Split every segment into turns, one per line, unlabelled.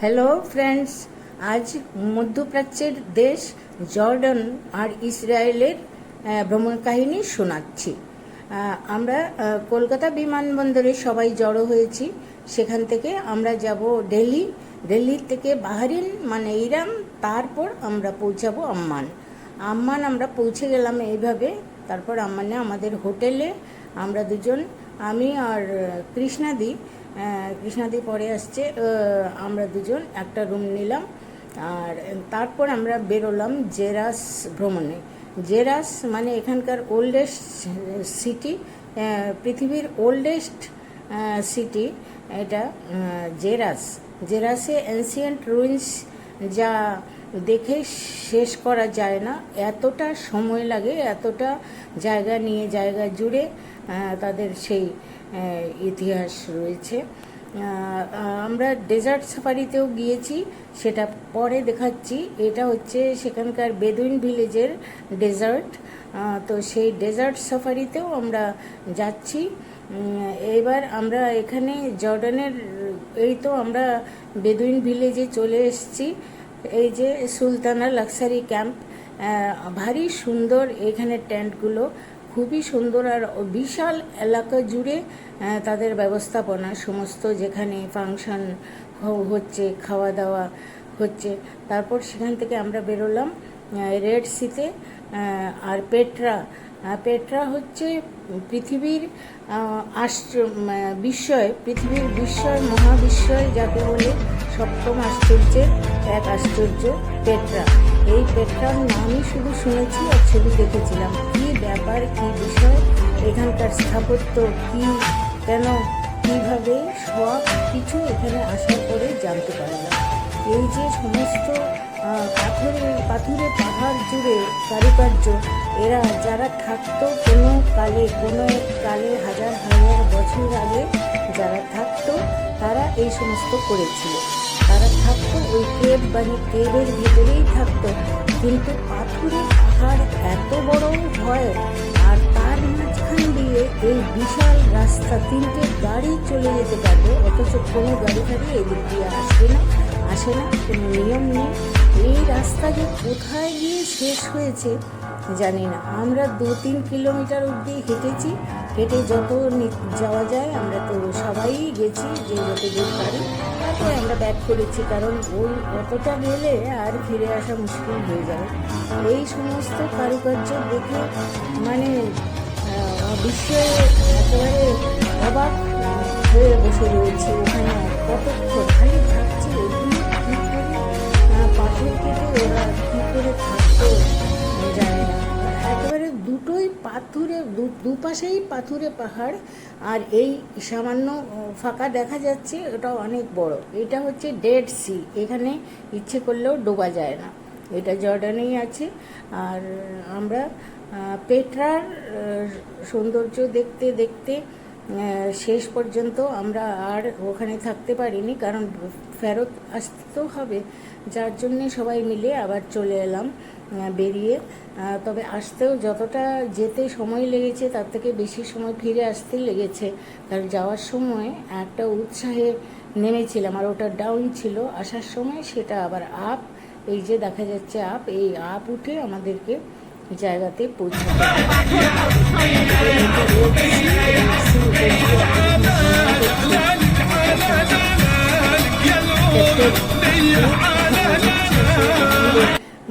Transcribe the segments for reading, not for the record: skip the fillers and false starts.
Hello friends, আজ মধ্যপ্রাচ্যের দেশ জর্ডান আর ইসরায়েলের ভ্রমণ কাহিনী শোনাচ্ছি। আমরা কলকাতা বিমানবন্দরে সবাই জড়ো হয়েছি। সেখান থেকে আমরা যাব দিল্লি, দিল্লি থেকে বাহরিন মানে ইরান, তারপর আমরা পৌঁছাবো আম্মান। আম্মান আমরা পৌঁছে গেলাম এইভাবে। তারপর আম্মানে আমাদের হোটেলে আমরা দুজন, আমি আর কৃষ্ণাদি পরে আসছে, আমরা দুজন একটা রুম নিলাম। আর তারপর আমরা বেরোলাম জেরাস ভ্রমণে। জেরাস মানে এখানকার ওল্ডেস্ট সিটি, পৃথিবীর ওল্ডেস্ট সিটি এটা জেরাসে এনসিয়েন্ট রুইন্স যা দেখে শেষ করা যায় না, এতটা সময় লাগে, এতটা জায়গা নিয়ে জায়গা জুড়ে তাদের সেই ইতিহাস রয়েছে। আমরা ডেজার্ট সাফারিতেও গিয়েছি, সেটা পরে দেখাচ্ছি। এটা হচ্ছে সেখানকার বেদুইন ভিলেজের ডেজার্ট। তো সেই ডেজার্ট সাফারিতেও আমরা যাচ্ছি। এবার আমরা এখানে জর্ডানের, এই তো আমরা বেদুইন ভিলেজে চলে এসেছি। এই যে সুলতানা লাক্সারি ক্যাম্প, ভারী সুন্দর এখানে টেন্টগুলো, খুবই সুন্দর। আর বিশাল এলাকা জুড়ে তাদের ব্যবস্থাপনা, সমস্ত যেখানে ফাংশন হচ্ছে, খাওয়া দাওয়া হচ্ছে। তারপর সেখান থেকে আমরা বেরোলাম রেড সিতে। আর পেট্রা হচ্ছে পৃথিবীর পৃথিবীর বিস্ময়, মহাবিস্ময় যাকে বলে, সপ্তম আশ্চর্যের এক আশ্চর্য পেট্রা। এই পেট্রার নামই শুধু শুনেছি আর ছবি দেখেছিলাম। কি ব্যাপার, কি বিষয়, এখানকার স্থাপত্য কি, কেন, কিভাবে, সব কিছু এখানে আসার পরে জানতে পারলাম। এই যে সমস্ত পাথুরে পাহাড় জুড়ে কারুকার্য, এরা যারা থাকতো কোনো কালে হাজার হাজার বছর আগে যারা থাকতো, তারা এই সমস্ত করেছিল। তারা থাকতো ওই কেবের ভিতরেই থাকতো, কিন্তু পাথুরে পাহাড় এত বড় হয়, আর তার মাঝখান দিয়ে এই বিশাল রাস্তা, 3টে গাড়ি চলে যেতে পারবে, অথচ কোনো গাড়ি এদিক দিয়ে আসে না, কোনো নিয়ম নেই। এই রাস্তা যে কোথায় গিয়ে শেষ হয়েছে জানি না। আমরা 2-3 কিলোমিটার অবধি হেঁটেছি। হেঁটে যত যাওয়া যায় আমরা তো সবাই গেছি, যে যত দূর পারি। তারপরে আমরা ব্যাক করেছি, কারণ ওই অতটা গেলে আর ফিরে আসা মুশকিল হয়ে যাবে। এই সমস্ত কারুকার্য দেখে মানে বিস্ময়ে একেবারে অবাক হয়ে বসে রয়েছে। ওখানে কতক্ষণ খালি থাকছে, এগুলো কী করে পাথর কেটে ওরা কী করে থাকতো জানে না। একেবারে দুটোই পাথুরে, দুপাশেই পাথুরে পাহাড়, আর এই সামান্য ফাঁকা দেখা যাচ্ছে, ওটা অনেক বড়। এটা হচ্ছে ডেড সি, এখানে ইচ্ছে করলেও ডোবা যায় না। এটা জর্ডানেই আছে। আর আমরা পেট্রার সৌন্দর্য দেখতে দেখতে শেষ পর্যন্ত আমরা আর ওখানে থাকতে পারিনি, কারণ ফেরত আসতে তো হবে, যার জন্যে সবাই মিলে আবার চলে এলাম বেরিয়ে। তবে আসতেও যতটা যেতে সময় লেগেছে তার থেকে বেশি সময় ফিরে আসতে লেগেছে, কারণ যাওয়ার সময় একটা উৎসাহে নেমেছিলাম, আর ওটা ডাউন ছিল। আসার সময় সেটা আবার আপ, এই যে দেখা যাচ্ছে আপ, এই আপ উঠে আমাদেরকে জায়গাতে পৌঁছাতে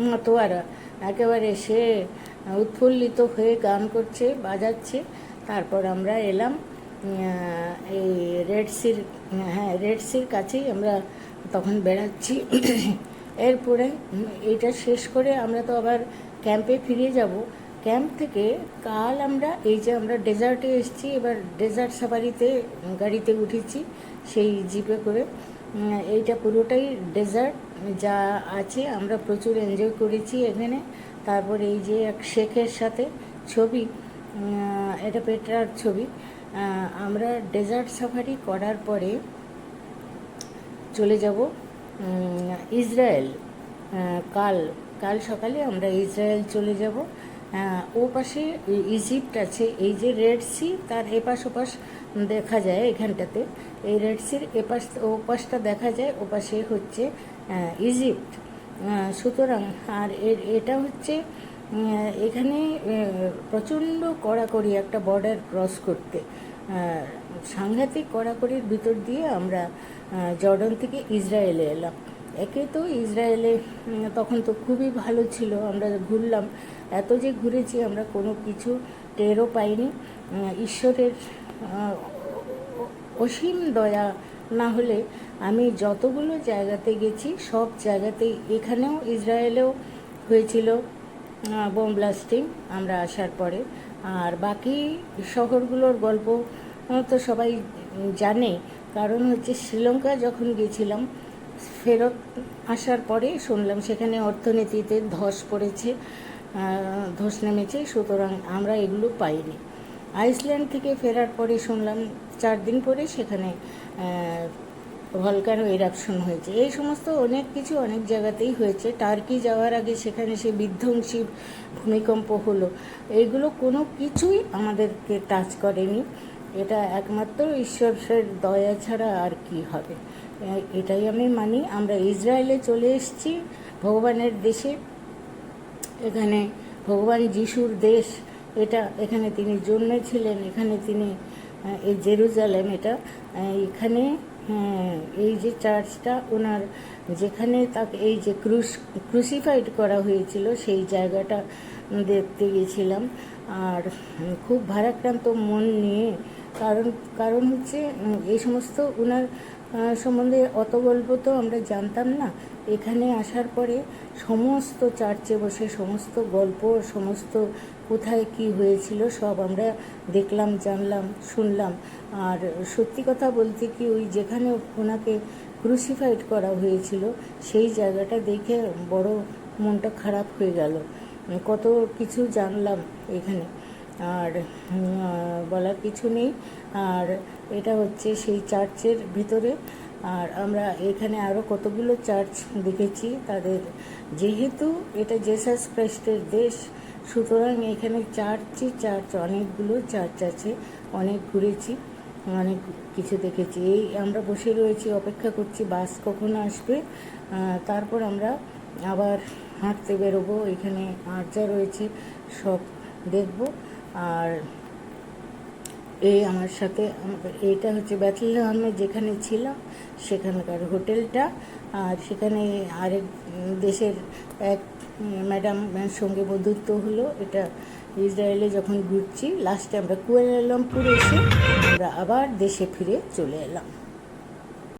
মতোয়ারা একেবারে সে উৎফুল্লিত হয়ে গান করছে, বাজাচ্ছে। তারপর আমরা এলাম এই রেড সির কাছেই আমরা তখন বেড়াচ্ছি। এরপরে এইটা শেষ করে আমরা তো আবার ক্যাম্পে ফিরে যাব। ক্যাম্প থেকে কাল আমরা আমরা ডেজার্টে এসেছি। এবার ডেজার্ট সাফারিতে গাড়িতে উঠেছি, সেই জিপে করে। এইটা পুরোটাই ডেজার্ট যা আছে, আমরা প্রচুর এনজয় করেছি এখানে। তারপর এই যে এক শেখের সাথে ছবি, এটা পেট্রার ছবি। আমরা ডেজার্ট সাফারি করার পরে চলে যাব ইসরায়েল। কাল সকালে আমরা ইসরায়েল চলে যাব। ও পাশে ইজিপ্ট আছে, এই যে রেড সি তার এপাশ ওপাশ দেখা যায় এখানটাতে, এই রেড সির এপাশ ও পাশটা দেখা যায়, ও পাশে হচ্ছে ইজিপ্ট। সুতরাং আর এটা হচ্ছে এখানে প্রচণ্ড কড়াকড়ি একটা বর্ডার ক্রস করতে, সাংঘাতিক কড়াকড়ির ভিতর দিয়ে আমরা জর্ডান থেকে ইসরায়েলে এলাম। একে তো ইসরায়েলে তখন তো খুবই ভালো ছিল, আমরা ঘুরলাম, এত যে ঘুরেছি আমরা কোনো কিছু টেরও পাইনি। ঈশ্বরের অসীম দয়া না হলে আমি যতগুলো জায়গাতে গেছি সব জায়গাতেই, এখানেও ইসরায়েলেও হয়েছিল বোম ব্লাস্টিং আমরা আসার পরে। আর বাকি শহরগুলোর গল্প তো সবাই জানে, কারণ হচ্ছে শ্রীলঙ্কা যখন গেছিলাম ফেরত আসার পরে শুনলাম সেখানে অর্থনীতিতে ধস পড়েছে, ধস নেমেছে, সুতরাং আমরা এগুলো পাইনি। আইসল্যান্ড থেকে ফেরার পরে শুনলাম 4 দিন পরে সেখানে ভলকানো এরাপশন হয়েছে। এই সমস্ত অনেক কিছু অনেক জায়গাতেই হয়েছে। টার্কি যাওয়ার আগে সেখানে সে বিধ্বংসী ভূমিকম্প হলো, এইগুলো কোনো কিছুই আমাদেরকে টাচ করেনি। এটা একমাত্র ঈশ্বরের দয়া ছাড়া আর কি হবে, এটাই আমি মানি। আমরা ইসরায়েলে চলে এসেছি, ভগবানের দেশে, এখানে ভগবান যিশুর দেশ এটা, এখানে তিনি জন্মেছিলেন, এখানে তিনি এই জেরুজালেম এটা, এখানে এই যে চার্চটা ওনার, যেখানে তাকে এই যে ক্রুসিফাইড করা হয়েছিল সেই জায়গাটা দেখতে গেছিলাম। আর খুব ভারাক্রান্ত মন নিয়ে, কারণ হচ্ছে এই সমস্ত ওনার সম্বন্ধে অত গল্প তো আমরা জানতাম না। এখানে আসার পরে সমস্ত চার্চে বসে সমস্ত গল্প, সমস্ত কোথায় কি হয়েছিল সব আমরা দেখলাম, জানলাম, শুনলাম। আর সত্যি কথা বলতে কি, ওই যেখানে ওনাকে ক্রুসিফাইড করা হয়েছিল সেই জায়গাটা দেখে বড় মনটা খারাপ হয়ে গেল। কত কিছু জানলাম এখানে, আর বলার কিছু নেই। আর এটা হচ্ছে সেই চার্চের ভিতরে। আর আমরা এখানে আরও কতগুলো চার্চ দেখেছি তাদের, যেহেতু এটা জেসাস ক্রাইস্টের দেশ, সুতরাং এখানে চার্চ অনেকগুলো চার্চ আছে, অনেক ঘুরেছি, অনেক কিছু দেখেছি। এই আমরা বসে রয়েছি, অপেক্ষা করছি বাস কখন আসবে, তারপর আমরা আবার হাঁটতে বেরোবো। এখানে আর যা রয়েছে সব দেখব। আর এই আমার সাথে এইটা হচ্ছে বেথলেহেমে যেখানে ছিলাম সেখানকার হোটেলটা। আর সেখানে আরেক দেশের এক ম্যাডামের সঙ্গে বন্ধুত্ব হলো। এটা ইসরায়েলে যখন ঘুরছি, লাস্টে আমরা কুয়ালালামপুর এসে আমরা আবার দেশে ফিরে চলে এলাম।